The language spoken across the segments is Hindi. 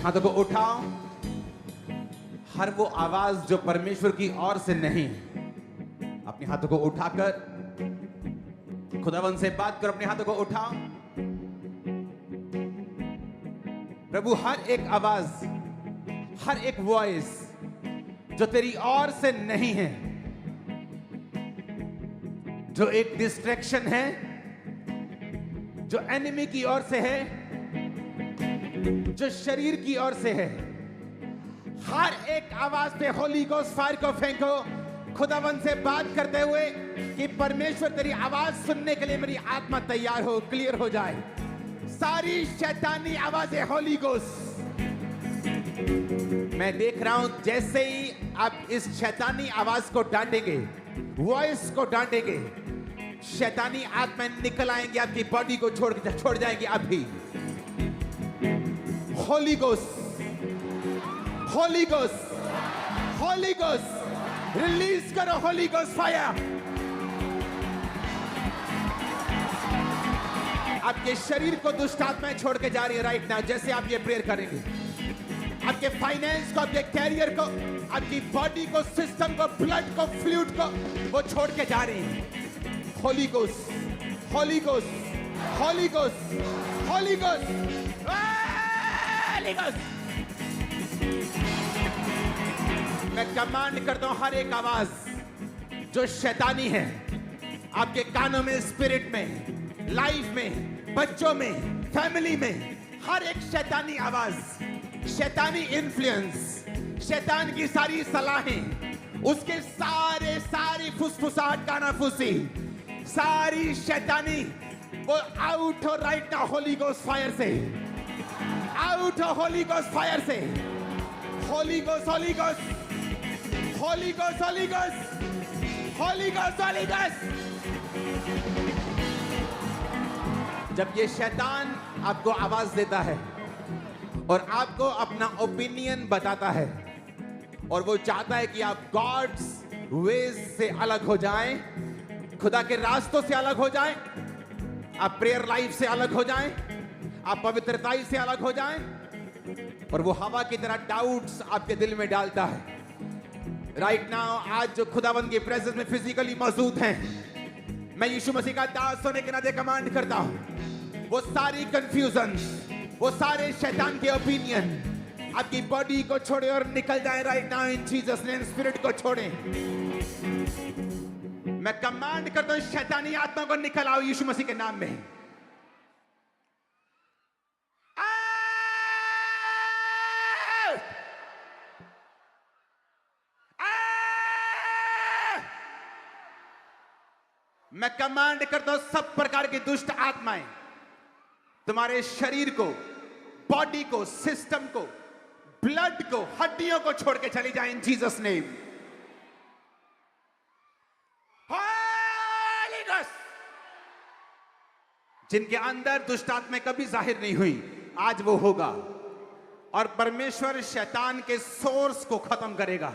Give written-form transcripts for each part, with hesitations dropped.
हाथों को उठाओ। हर वो आवाज जो परमेश्वर की ओर से नहीं, अपने हाथों को उठाकर खुदावन से बात करो। अपने हाथों को उठाओ। प्रभु, हर एक आवाज, हर एक वॉइस जो तेरी ओर से नहीं है, जो एक डिस्ट्रैक्शन है, जो एनिमी की ओर से है, जो शरीर की ओर से है, हर एक आवाज पे होली गोस्ट फायर को फेंको। खुदावन से बात करते हुए कि परमेश्वर तेरी आवाज सुनने के लिए मेरी आत्मा तैयार हो, क्लियर हो जाए। सारी शैतानी आवाजें होली गोस्ट, मैं देख रहा हूं जैसे ही आप इस शैतानी आवाज को डांटेंगे, वॉइस को डांटेंगे, शैतानी आत्मा निकल आएंगे, आपकी बॉडी को छोड़ जाएंगी। अभी Holi Ghost, Holy Ghost, Holy Ghost release करो। होली गोस्ट फायर आपके शरीर को दुष्ट आत्माएं छोड़ के जा रही है राइट नाउ। जैसे आप ये प्रेयर करेंगे, आपके फाइनेंस को, आपके कैरियर को, आपकी बॉडी को, सिस्टम को, ब्लड को, फ्लूइड को वो छोड़ के जा रही है। Holi Ghost, Holy Ghost, Holy Ghost, Holy Ghost, Holy ghost. मैं कमांड करता हूं हर एक आवाज जो शैतानी है आपके कानों में, स्पिरिट में, लाइफ में, बच्चों में, फैमिली में, हर एक शैतानी आवाज, शैतानी इन्फ्लुएंस, शैतान की सारी सलाहें, उसके सारी फुसफुसाहट, कानाफूसी, सारी शैतानी वो आउट हो right now Holi Ghost fire से। आउट हो होली गोस्ट फायर से। Holi Ghost, Holy Ghost, Holy Ghost, Holy Ghost, Holy Ghost, Holy ghost. जब ये शैतान आपको आवाज देता है और आपको अपना ओपिनियन बताता है और वो चाहता है कि आप गॉड्स वेज से अलग हो जाएं, खुदा के रास्तों से अलग हो जाएं, आप प्रेयर लाइफ से अलग हो जाएं, आप पवित्रताई से अलग हो जाएं, और वो हवा की तरह डाउट्स आपके दिल में डालता है राइट नाउ। आज जो खुदावंद की प्रेजेंस में फिजिकली मौजूद हैं, मैं यीशु मसीह का दास होने के नाते कमांड करता हूं, वो सारी कंफ्यूजन, वो सारे शैतान के ओपिनियन आपकी बॉडी को छोड़े और निकल जाए right now in Jesus name. Spirit को छोड़े। मैं कमांड करता हूं शैतानी आत्मा को निकल आओ यीशु मसीह के नाम में। मैं कमांड करता हूं सब प्रकार की दुष्ट आत्माएं तुम्हारे शरीर को, बॉडी को, सिस्टम को, ब्लड को, हड्डियों को छोड़ के चली जाए इन जीसस नेम। होली गोस्ट, जिनके अंदर दुष्ट आत्माएं कभी जाहिर नहीं हुई, आज वो होगा और परमेश्वर शैतान के सोर्स को खत्म करेगा।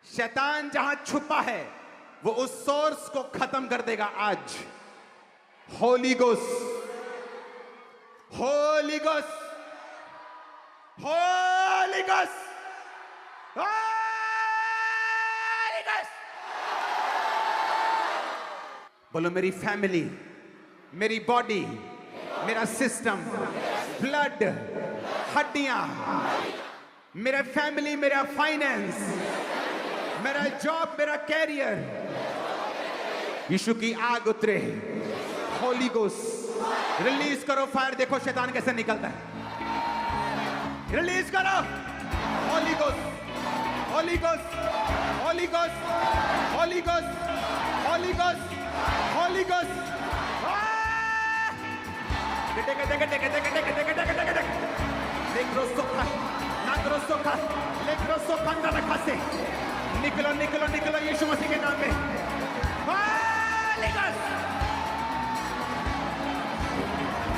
शैतान जहां छुपा है वो उस सोर्स को खत्म कर देगा आज। Holi Ghost, Holy Ghost, Holy Ghost, Holy ghost. बोलो मेरी फैमिली, मेरी बॉडी, मेरा सिस्टम, ब्लड, हड्डियां, मेरा फैमिली, मेरा फाइनेंस, मेरा जॉब, मेरा कैरियर, यीशु की आग उतरे। होली गोस्ट रिलीज करो फायर। देखो शैतान कैसे निकलता है। रिलीज करो। Holy Ghost, Holy Ghost, Holy Ghost, Holy Ghost, Holy Ghost, Holy ghost. निकलो निकलो निकलो यीशु मसीह के नाम में।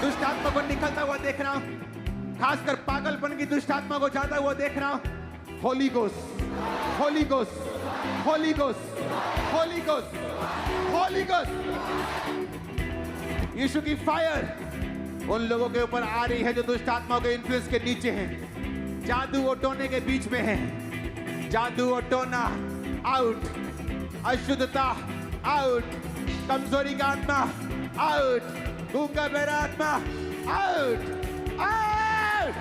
दुष्ट आत्मा को निकलता हुआ देख रहा हूं, खासकर पागलपन की दुष्ट आत्मा को जाता हुआ देख रहा हूं। Holy Ghost, Holy Ghost, Holy Ghost, Holy Ghost, Holy Ghost. यीशु की फायर, उन लोगों के ऊपर आ रही है जो दुष्ट आत्माओं के इन्फ्लुएंस के नीचे हैं, जादू और टोने के बीच में है। जादू और टोना आउट, अशुद्धता आउट, कमजोरी का आत्मा आउट, गूंगा बहरा आत्मा आउट, आउट।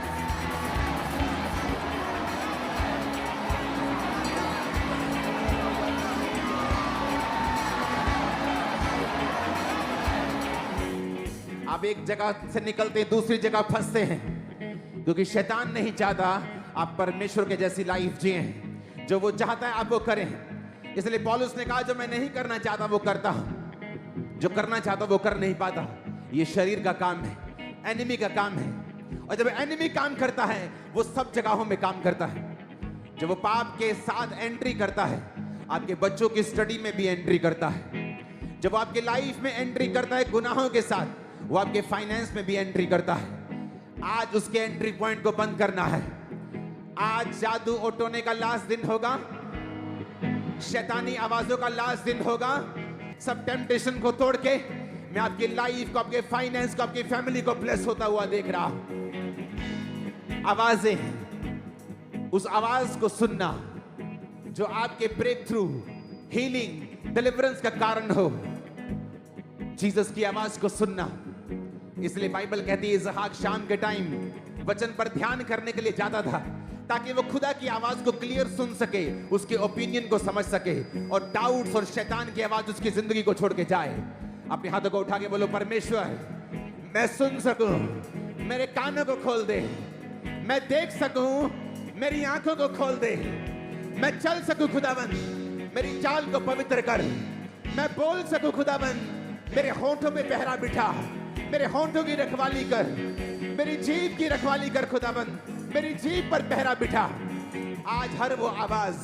आप एक जगह से निकलते दूसरी जगह फंसते हैं, क्योंकि शैतान नहीं चाहता आप परमेश्वर के जैसी लाइफ जिए। जो वो चाहता है आप वो करें। इसलिए पौलुस ने कहा जो मैं नहीं करना चाहता वो करता हूं, जो करना चाहता वो कर नहीं पाता। ये शरीर का काम है, एनिमी का काम है। और जब एनिमी काम करता है वो सब जगहों में काम करता है। जब वो पाप के साथ एंट्री करता है, आपके बच्चों की स्टडी में भी एंट्री करता है। जब वो आपके लाइफ में एंट्री करता है गुनाहों के साथ, वो आपके फाइनेंस में भी एंट्री करता है। आज उसके एंट्री पॉइंट को बंद करना है। आज जादू और टोने का लास्ट दिन होगा, शैतानी आवाजों का लास्ट दिन होगा। सब टेम्पटेशन को तोड़ के मैं आपकी लाइफ को, आपके फाइनेंस को, आपकी फैमिली को ब्लेस होता हुआ देख रहा हूं। आवाजें, उस आवाज को सुनना जो आपके ब्रेक थ्रू, हीलिंग, डिलीवरेंस का कारण हो। जीसस की आवाज को सुनना। इसलिए बाइबल कहती है इसहाक शाम के टाइम वचन पर ध्यान करने के लिए जाता था, ताकि वो खुदा की आवाज को क्लियर सुन सके, उसके ओपिनियन को समझ सके और डाउट्स और शैतान की आवाज उसकी जिंदगी को छोड़ के जाए। अपने हाथों को उठा के बोलो, परमेश्वर मैं सुन सकूं, मेरे कानों को खोल दे, मैं देख सकूं, मेरी आंखों को खोल दे, मैं चल सकूं खुदाबंद, मेरी चाल को पवित्र कर, मैं बोल सकूं खुदाबंद, मेरे होंठों पे पहरा बिठा, मेरे होंठों की रखवाली कर, मेरी जीभ की रखवाली कर खुदाबंद, मेरी जीभ पर पहरा बिठा। आज हर वो आवाज,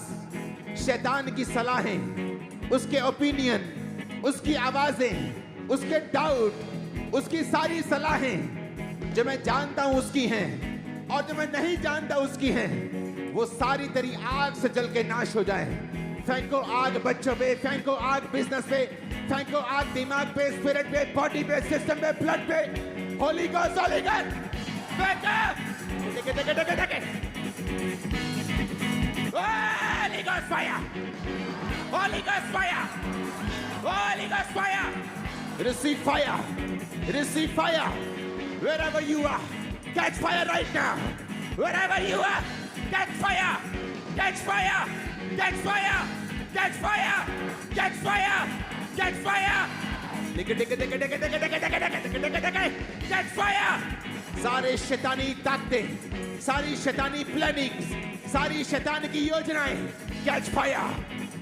शैतान की सलाहें, उसके ओपिनियन, उसकी आवाजें, उसके डाउट, उसकी सारी सलाहें जो मैं जानता हूं उसकी हैं और जो मैं नहीं जानता उसकी हैं, वो सारी तेरी आग से जल के नाश हो जाए। फेंको आग बच्चों पे, फेंको आग बिजनेस पे, फेंको आग दिमाग पे, स्पिरिट पे, बॉडी पे, सिस्टम पे, ब्लड पे। होली गोस्ट, होली गोस्ट, फेंको, टेके टेके टेके टेके, Holi Ghost fire, Holy Ghost fire, Holy Ghost fire. Receive fire, receive fire, wherever you are, catch fire right now. Wherever you are, catch fire, catch fire, catch fire, catch fire, catch fire, catch fire. टिके टिके टिके टिके टिके टिके टिके टिके टिके टिके, catch fire. सारे शैतानी ताकतें, सारी शैतानी प्लानिंग्स, सारी शैतान की योजनाएं, catch fire.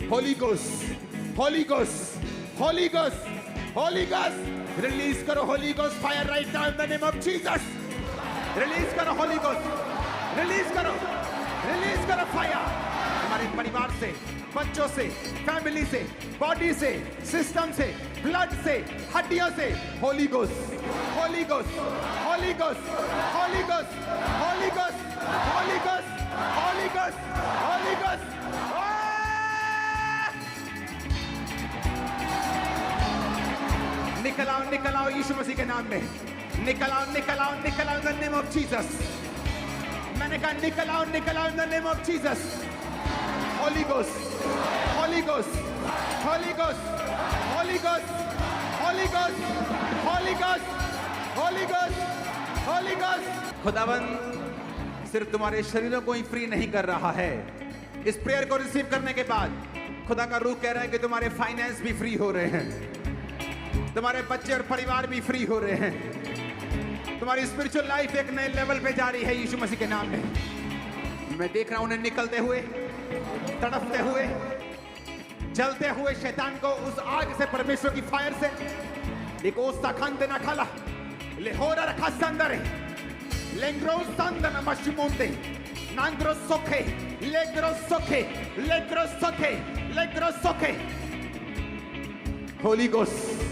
Holy Ghost, Holy Ghost, Holy Ghost, Holy Ghost. Release करो Holy Ghost fire right now in the name of Jesus. Release करो Holy Ghost, release करो fire. हमारे परिवार से, बच्चों से, फैमिली से, बॉडी से, सिस्टम से, ब्लड से, हड्डियों से, Holy Ghost, Holy Ghost, Holy Ghost, Holy Ghost, Holy Ghost, Holy Ghost, Holy Ghost, Holy Ghost. निकल आओ, निकल आओ यीशु मसीह के नाम में। निकल आओ, निकल आओ, निकल आओ in the name of Jesus. मैंने कहा निकल आओ, निकल आओ in the name of Jesus. Holy Ghost, Holy Ghost, Holy Ghost, Holy Ghost, Holy Ghost, Holy Ghost, Holy Ghost, Holy Ghost. खुदावंद सिर्फ तुम्हारे शरीरों को ही फ्री नहीं कर रहा है। इस प्रेयर को रिसीव करने के बाद खुदा का रूह कह रहा है कि तुम्हारे फाइनेंस भी फ्री हो रहे हैं, तुम्हारे बच्चे और परिवार भी फ्री हो रहे हैं, तुम्हारी स्पिरिचुअल लाइफ एक नए लेवल पे जा रही है यीशु मसीह के नाम में। मैं देख रहा हूं उन्हें निकलते हुए, तड़पते हुए, जलते हुए शैतान को उस आग से, परमेश्वर की फायर से। लिकोस्ता खंते ना खाला, लेहोरा रखा संदरे, लेंग्रो संदन मशमुंदे, नांग्रो सोखे, लेग्रो सोखे, लेग्रो सोखे, लेग्रो सोखे। होली गोस्ट,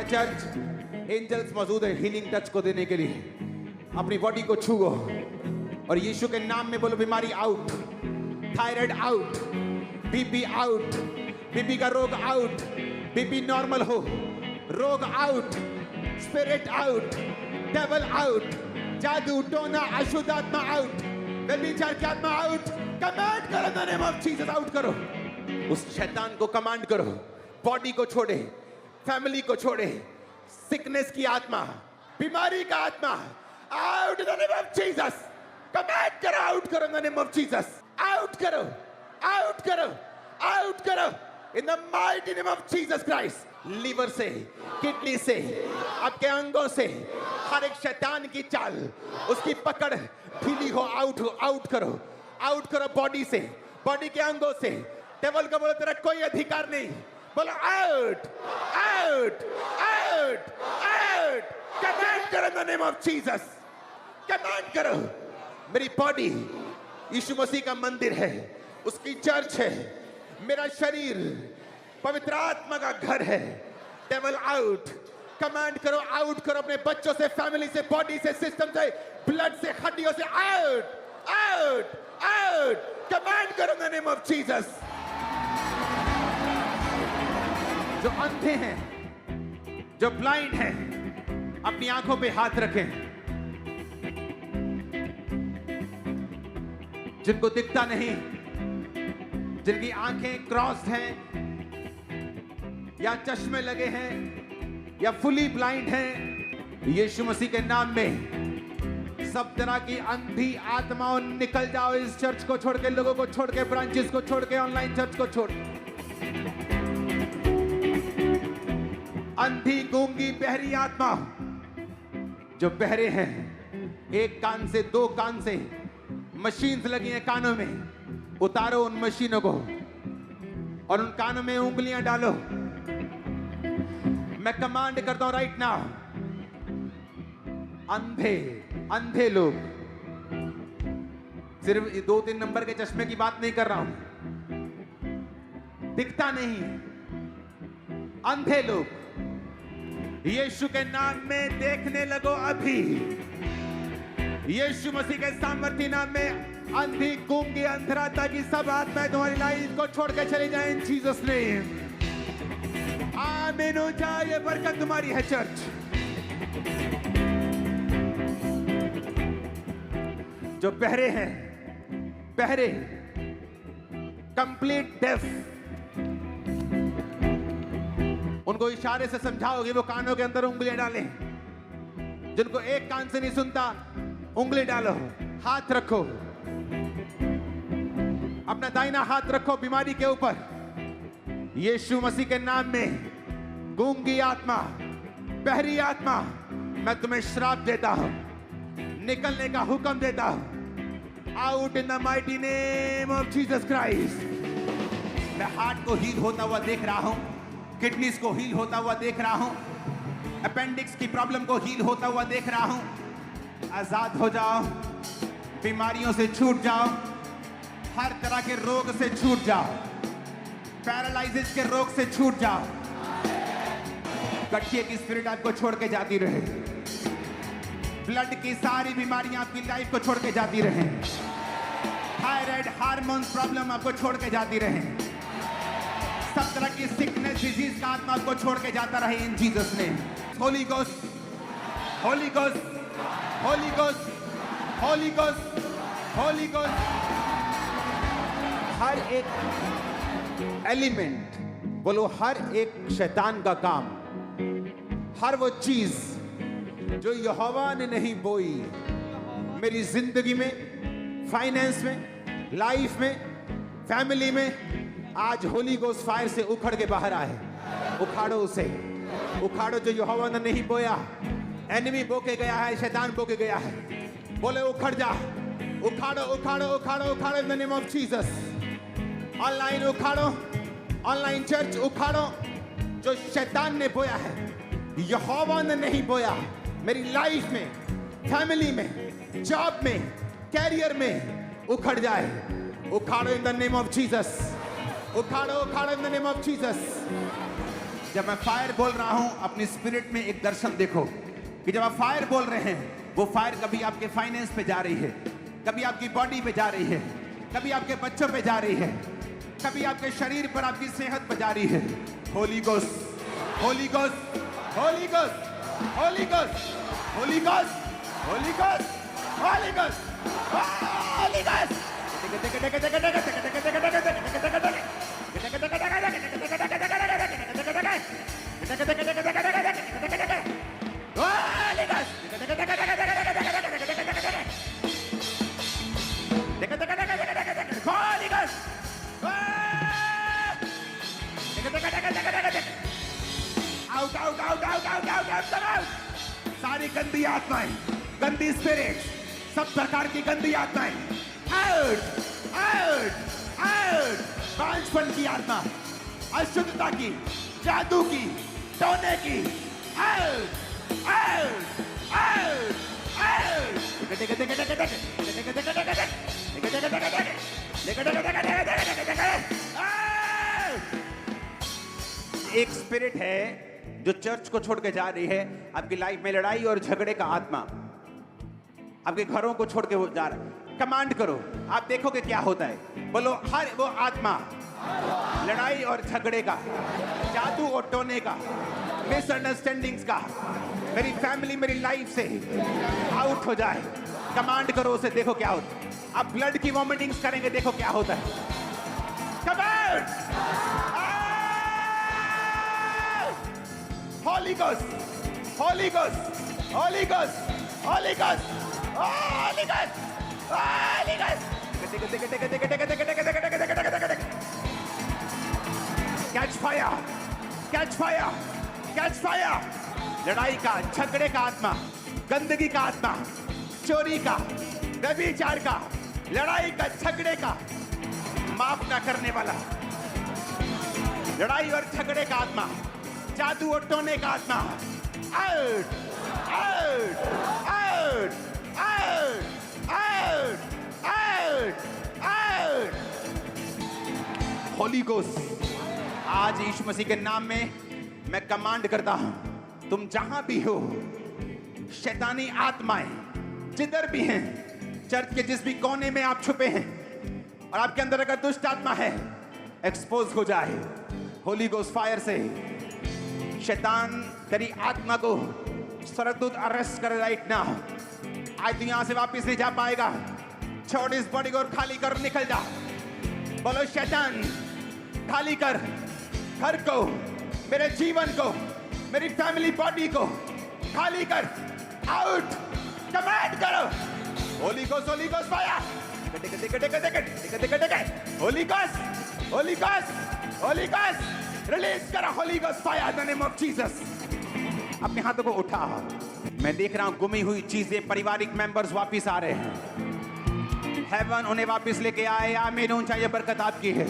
चर्च एंजल्स मौजूद है हीलिंग टच को देने के लिए। अपनी बॉडी को छुओ और यीशु के नाम में बोलो, बीमारी out, thyroid out, BP out, BP का रोग आउट, बीपी नॉर्मल हो, रोग out, spirit out, devil out, जादू टोना अशुद्ध आत्मा out, व्यभिचार की आत्मा out, कमांड करो in the name of Jesus, out करो, उस शैतान को कमांड करो, बॉडी को छोड़े, फैमिली को छोड़े, सिकनेस की आत्मा, बीमारी का आत्मा, out in the name of Jesus, command करो, out करो in the name of Jesus, out करो, out करो, out करो, in the mighty name of Jesus Christ. Liver से, किडनी से, आपके अंगों से, हर एक शैतान की चाल, उसकी पकड़ ढीली हो, आउट करो बॉडी से, बॉडी के अंगों से, टेबल का बोलो तेरा कोई अधिकार नहीं, बोलो out, out, out, out, command करो in the name of Jesus, command करो, मेरी बॉडी यीशु मसीह का मंदिर है, उसकी चर्च है, मेरा शरीर पवित्र आत्मा का घर है, डेविल आउट, कमांड करो, आउट करो अपने बच्चों से, फैमिली से, बॉडी से, सिस्टम से, ब्लड से, हड्डियों से, आउट, आउट, आउट, कमांड करो in the name of Jesus. जो अंधे हैं, जो ब्लाइंड हैं, अपनी आंखों पे हाथ रखें, जिनको दिखता नहीं, जिनकी आंखें क्रॉस्ड हैं या चश्मे लगे हैं या फुली ब्लाइंड हैं, यीशु मसीह के नाम में सब तरह की अंधी आत्माओं निकल जाओ इस चर्च को छोड़ के, लोगों को छोड़ के, ब्रांचेस को छोड़ के, ऑनलाइन चर्च को छोड़, अंधी गूंगी बहरी आत्मा जो बहरे हैं, एक कान से, दो कान से मशीन्स लगी हैं कानों में, उतारो उन मशीनों को और उन कानों में उंगलियां डालो, मैं कमांड करता हूं राइट नाउ, अंधे लोग, सिर्फ 2-3 नंबर के चश्मे की बात नहीं कर रहा हूं, दिखता नहीं, अंधे लोग, यीशु के नाम में देखने लगो अभी, यीशु मसीह के सामर्थ्य नाम में अंधी, गूंगी, अंधराता की सब आत्माएं तुम्हारी लाइफ को छोड़ के चली जाए इन जीसस नेम, आमीन हो जाए, ये बरकत तुम्हारी है चर्च। जो बहरे हैं, बहरे, कंप्लीट डेफ, उनको इशारे से समझाओगे, वो कानों के अंदर उंगलियां डालें, जिनको एक कान से नहीं सुनता, उंगली डालो, हाथ रखो, अपना दाहिना हाथ रखो बीमारी के ऊपर, यीशु मसीह के नाम में गूंगी आत्मा, बहरी आत्मा, मैं तुम्हें श्राप देता हूं, निकलने का हुक्म देता हूं, out in the mighty name of Jesus Christ. मैं हार्ट को हील होता हुआ देख रहा हूं, किडनीज को हील होता हुआ देख रहा हूं, अपेंडिक्स की प्रॉब्लम को हील होता हुआ देख रहा हूं, आजाद हो जाओ, बीमारियों से छूट जाओ, हर तरह के रोग से छूट जाओ, पैरालाइसिस के रोग से छूट जाओ, गठिए की स्पिरिट आपको छोड़ के जाती रहे, ब्लड की सारी बीमारियां आपकी लाइफ को छोड़ के जाती रहे, थायराइड हार्मोन्स प्रॉब्लम आपको छोड़ के जाती रहे, सब तरह की सिकनेस डिजीज का आत्मा आपको छोड़ के जाता रहे in Jesus name. Holy Ghost, Holy Ghost, Holy Ghost, Holy Ghost, Holy Ghost, हर एक एलिमेंट, बोलो हर एक शैतान का काम, हर वो चीज जो यहोवा ने नहीं बोई मेरी जिंदगी में, फाइनेंस में, लाइफ में, फैमिली में, आज होली गोस्ट फायर से उखड़ के बाहर आए, उखाड़ो उसे, उखाड़ो जो यहोवा ने नहीं बोया, एनिमी बो के गया है, शैतान बो के गया है, बोले उखड़ जा, उखाड़ो, उखाड़ो, उखाड़ो, उखाड़ो in the name of Jesus. Online उखाड़ो, ऑनलाइन चर्च उखाड़ो, जो शैतान ने बोया है, यहोवा ने नहीं बोया मेरी लाइफ में, फैमिली में, जॉब में, कैरियर में, उखड़ जाए, उखाड़ो in the name of Jesus, उखाड़ो, उखाड़ो in the name of Jesus. जब मैं फायर बोल रहा हूं, अपनी स्पिरिट में एक दर्शन देखो कि जब आप फायर बोल रहे हैं, वो फायर कभी आपके फाइनेंस पे जा रही है, कभी आपकी बॉडी पे जा रही है, कभी आपके बच्चों पे जा रही है, कभी आपके शरीर पर, आपकी सेहत पर जा रही है। Holi Ghost, Holy Ghost, Holy ghost, Holy Ghost, Holy Ghost, Holy Ghost, Holy Ghost, Holy Ghost. सारी गंदी आत्माएं, गंदी स्पिरिट, सब प्रकार की गंदी आत्माएं आउट, आउट, आउट। बांझपन की आत्मा, अशुद्धता की, जादू की, टोने की, आउट, आउट, आउट, आउट। एक स्पिरिट है जो चर्च को छोड़ के जा रही है। आपकी लाइफ में लड़ाई और झगड़े का आत्मा आपके घरों को छोड़ के वो जा रहा है। कमांड करो, आप देखोगे क्या होता है। बोलो, हर वो आत्मा लड़ाई और झगड़े का, जादू और टोने का, मिसअंडरस्टैंडिंग्स का मेरी फैमिली, मेरी लाइफ से आउट हो जाए। कमांड करो उसे, देखो क्या होता है। आप ब्लड की वॉमिटिंग्स करेंगे, देखो क्या होता है। Command, Holy Ghost, Holy Ghost, Holy Ghost, Holy Ghost, Holy Ghost, Holy Ghost. Catch fire, catch fire, catch fire. लड़ाई का, झगड़े का आत्मा, गंदगी का आत्मा, चोरी का, व्यभिचार का, लड़ाई का, झगड़े का, माफ ना करने वाला, लड़ाई और झगड़े का आत्मा, जादू और टोने का आत्मा, out, out, out, out, out, out, out. Holi ghost, आज यीशु मसीह के नाम में मैं कमांड करता हूं, तुम जहां भी हो, शैतानी आत्माएं जिधर भी हैं, चर्च के जिस भी कोने में आप छुपे हैं और आपके अंदर अगर दुष्ट आत्मा है, एक्सपोज हो जाए होली गोस्ट फायर से। शैतान तेरी आत्मा को स्वर्गदूत अरेस्ट कर राइट नाउ। आज तू यहां से वापस नहीं जा पाएगा। छोड़ इस बॉडी को और खाली कर, निकल जा। बोलो, शैतान खाली कर घर को, मेरे जीवन को, मेरी फैमिली बॉडी को खाली कर। आउट, कमांड करो। Holy Ghost, Holy Ghost fire. Holy Ghost, Holy Ghost, Holy Ghost, release करो Holy Ghost fire in the name of Jesus. अपने हाथों को उठा। मैं देख रहा हूं गुमी हुई चीजें, पारिवारिक मेंबर्स वापस आ रहे हैं। हेवन उन्हें वापस लेके आए। आमीन, ऊंचा ये बरकत आपकी है।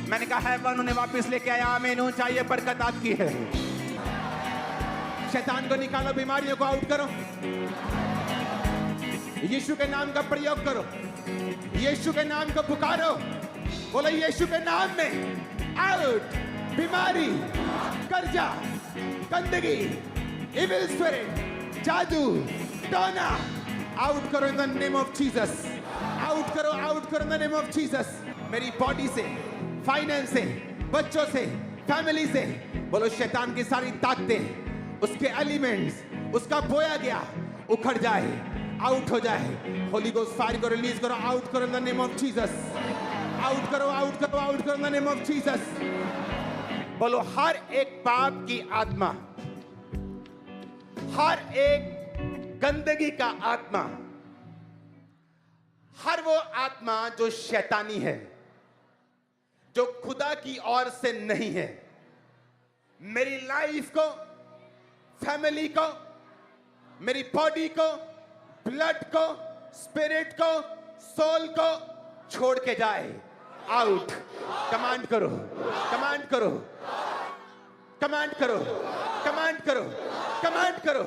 मैंने कहा हेवन उन्हें वापस लेके आया। आमीन, ऊंचा ये बरकत आपकी है। शैतान को निकालो, बीमारियों को आउट करो। यीशु के नाम का प्रयोग करो, यीशु के नाम को पुकारो। बोलो, यीशु के नाम में आउट, बीमारी, कर्जा, गंदगी, इविल स्पिरिट, जादू, टोना, आउट करो इन the name of Jesus. Out करो, आउट करो इन द नेम ऑफ जीसस। मेरी बॉडी से, फाइनेंस से, बच्चों से, फैमिली से। बोलो, शैतान की सारी ताकतें, उसके एलिमेंट्स, उसका बोया गया उखड़ जाए, आउट हो जाए। होली गोस्ट फायर को रिलीज करो। आउट करो इन the name of Jesus. Out करो, आउट करो, आउट करो इन द नेम ऑफ जीसस। बोलो, हर एक पाप की आत्मा, हर एक गंदगी का आत्मा, हर वो आत्मा जो शैतानी है, जो खुदा की ओर से नहीं है, मेरी लाइफ को, फैमिली को, मेरी बॉडी को, ब्लड को, स्पिरिट को, सोल को छोड़ के जाए। आउट, कमांड करो, कमांड करो, कमांड करो, कमांड करो, कमांड करो,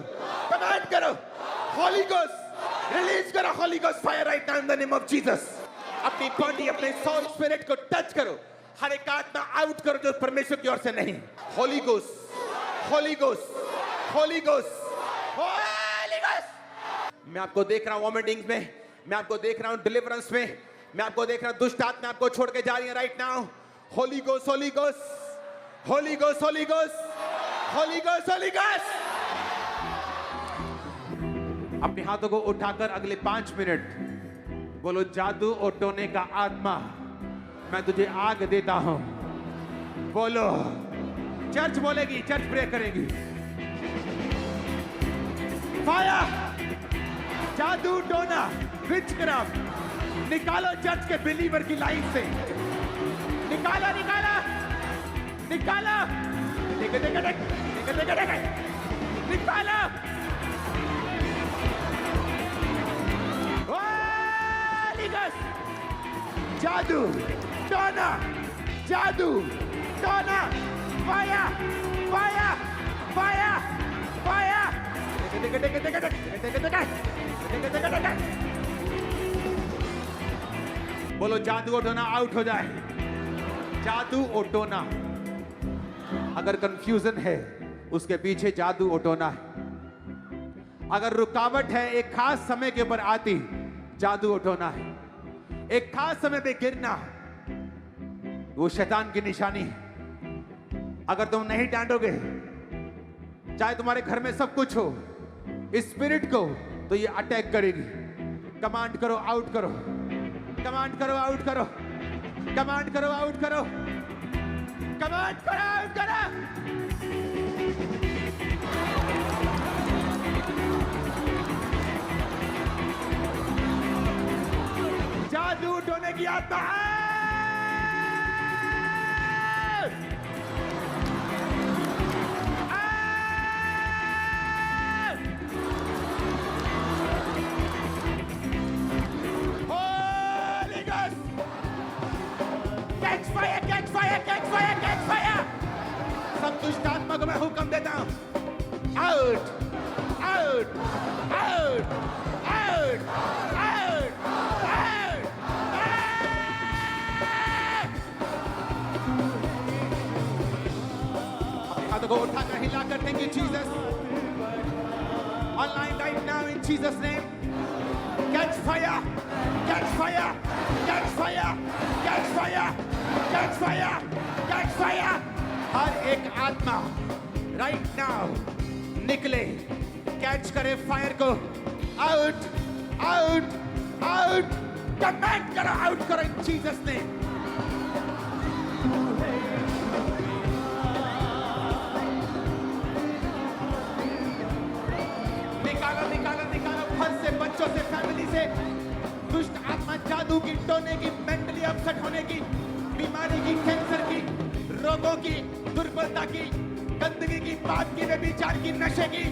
कमांड करो। होली गोस्ट रिलीज करो, Holy Ghost fire right now in the name of Jesus. अपनी बॉडी, अपने सोल, स्पिरिट को टच करो। हर एक आत्मा आउट करो जो परमेश्वर की ओर से नहीं। Holi Ghost, Holy Ghost, Holy Ghost, Holy ghost. मैं आपको देख रहा हूं वॉमिटिंग्स में, मैं आपको देख रहा हूं डिलीवरेंस में, मैं आपको देख रहा हूं दुष्ट आत्मा आपको छोड़ के जा रही है right now. Holi Ghost, Holy Ghost, Holy Ghost, Holy Ghost, Holy Ghost, Holy ghost, अपने हाथों को उठाकर अगले 5 मिनट बोलो, जादू और टोने का आत्मा, मैं तुझे आग देता हूं। बोलो, चर्च बोलेगी, चर्च प्रे करेगी। फायर, जादू टोना, विचक्राफ्ट, निकालो चर्च के बिलीवर की लाइफ से। निकाला निकाला निकाला, निकाला। जादू टोना, जादू टोना, फायर फायर फायर फायर। बोलो, जादू और टोना आउट हो जाए। जादू और टोना, अगर कंफ्यूजन है उसके पीछे जादू और टोना है। अगर रुकावट है एक खास समय के ऊपर आती, जादू और टोना है। एक खास समय पे गिरना, वो शैतान की निशानी है। अगर तुम नहीं डांटोगे, चाहे तुम्हारे घर में सब कुछ हो, इस स्पिरिट को तो ये अटैक करेगी। कमांड करो, आउट करो। कमांड करो, आउट करो। कमांड करो, आउट करो। कमांड करो, आउट करो। जादू टोने की आत्मा है। सब दुष्ट आत्मा को मैं हुक्म देता हूं, out out out out out out. हाथों को उठाकर हिलाकर, thank you Jesus. Online right now in Jesus name, catch fire, catch fire, catch fire, catch fire, catch fire, catch fire. हर एक आत्मा राइट नाउ निकले, कैच करे फायर को। Out out out. कमांड करो, आउट करो इन जीसस नेम। निकालो निकालो निकालो, घर से, बच्चों से, फैमिली से दुष्ट आत्मा, जादू की, टोने की, मेंटली अपसेट होने की, बीमारी की, कैंसर की, रोगों की, दुर्बलता की, गंदगी की, पाप की, व्यभिचार की, नशे की।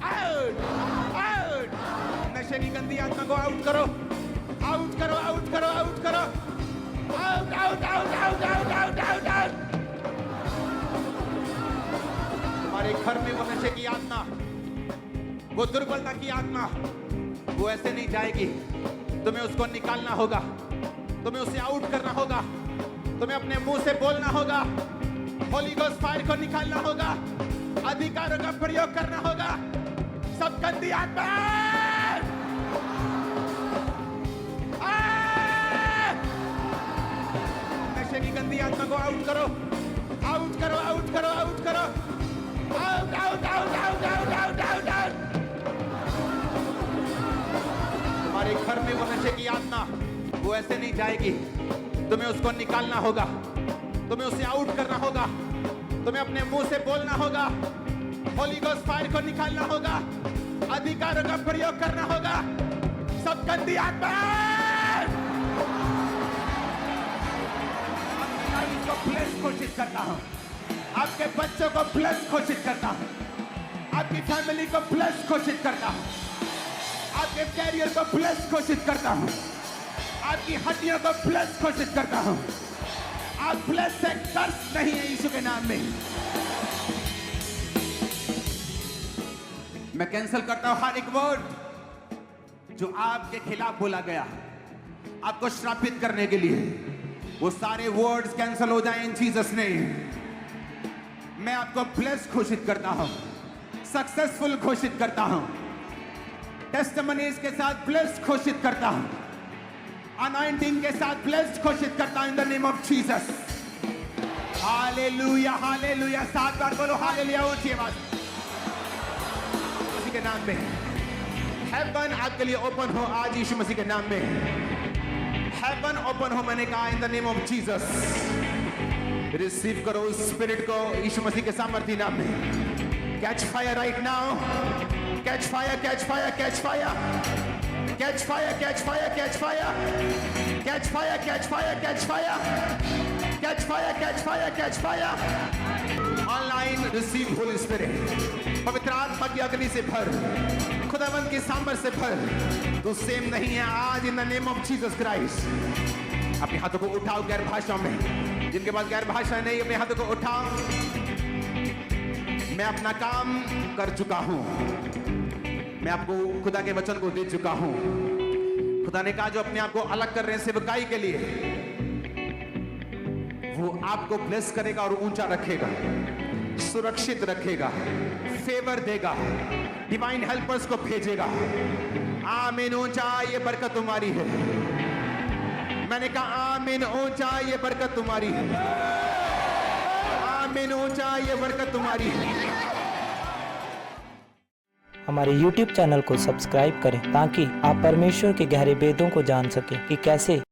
Out out. नशे की गंदी आत्मा को आउट करो, आउट करो, आउट करो, आउट करो। Out out out out out out out out. हमारे घर में वो नशे की आत्मा, वो दुर्बलता की आत्मा, वो ऐसे नहीं जाएगी। तुम्हें उसको निकालना होगा, तुम्हें उसे आउट करना होगा, तुम्हें अपने मुंह से बोलना होगा, होली गोस्ट फायर को निकालना होगा, अधिकारों का प्रयोग करना होगा। सब गंदी आत्मा, नशे की गंदी आत्मा को आउट करो, आउट करो, आउट करो, आउट करो। Out out out out out out out out. हमारे घर में वो नशे की आत्मा, वो ऐसे नहीं जाएगी। तुम्हें उसको निकालना होगा, तुम्हें उसे आउट करना होगा, तुम्हें अपने मुंह से बोलना होगा, होली गोस्ट फायर को निकालना होगा, अधिकारों का प्रयोग करना होगा। सब गंदी आत्मा, को ब्लेस घोषित करता हूं, आपके बच्चों को ब्लेस घोषित करता हूं, आपकी फैमिली को ब्लेस घोषित करता हूं, आपके कैरियर को ब्लेस घोषित करता हूं, आपकी हड्डियों को ब्लेस घोषित करता हूं। आप ब्लेस से कर्स नहीं है यीशु के नाम में। मैं कैंसिल करता हूं हर एक वर्ड जो आपके खिलाफ बोला गया, आपको श्रापित करने के लिए। वो सारे वर्ड्स कैंसिल हो जाएं इन जीसस नेम। मैं आपको ब्लेस घोषित करता हूं, सक्सेसफुल घोषित करता हूं, टेस्टिमनीज के साथ ब्लेस घोषित करता हूं, अनॉइंटिंग के साथ ब्लेस घोषित करता हूं इन the name of Jesus. Hallelujah, hallelujah. 7 बार बोलो हालेलुया, ऊंची आवाज उसी के नाम पे। हेवन आपके लिए ओपन हो आज यीशु मसीह के नाम में। हेवन ओपन हो, मैंने कहा इन the name of Jesus. Receive करो उस स्पिरिट को यीशु मसीह के सामर्थी नाम में। Catch fire right now, catch fire, catch fire, catch fire, catch fire, catch fire, catch fire, catch fire, catch fire, catch fire, catch fire, catch fire, catch fire. Online receive Holi spirit, पवित्र आत्मा की अग्नि से भर, खुदावंत की सांबर से भर। तू सेम नहीं है आज इन the name of Jesus Christ. अपने हाथों को उठाओ गैर भाषा में, जिनके पास गैर भाषा नहीं अपने हाथों को उठाओ। मैं अपना काम कर चुका हूं, मैं आपको खुदा के वचन को दे चुका हूं। खुदा ने कहा जो अपने आप को अलग कर रहे हैं सेवकाई के लिए, वो आपको ब्लेस करेगा और ऊंचा रखेगा, सुरक्षित रखेगा, फेवर देगा, डिवाइन हेल्पर्स को भेजेगा। आमीन। ऊंचा ये बरकत तुम्हारी है। मैंने कहा आमीन। ऊंचा ये बरकत तुम्हारी है। आमीन। ऊंचा ये बरकत तुम्हारी है। हमारे YouTube चैनल को सब्सक्राइब करें ताकि आप परमेश्वर के गहरे भेदों को जान सकें कि कैसे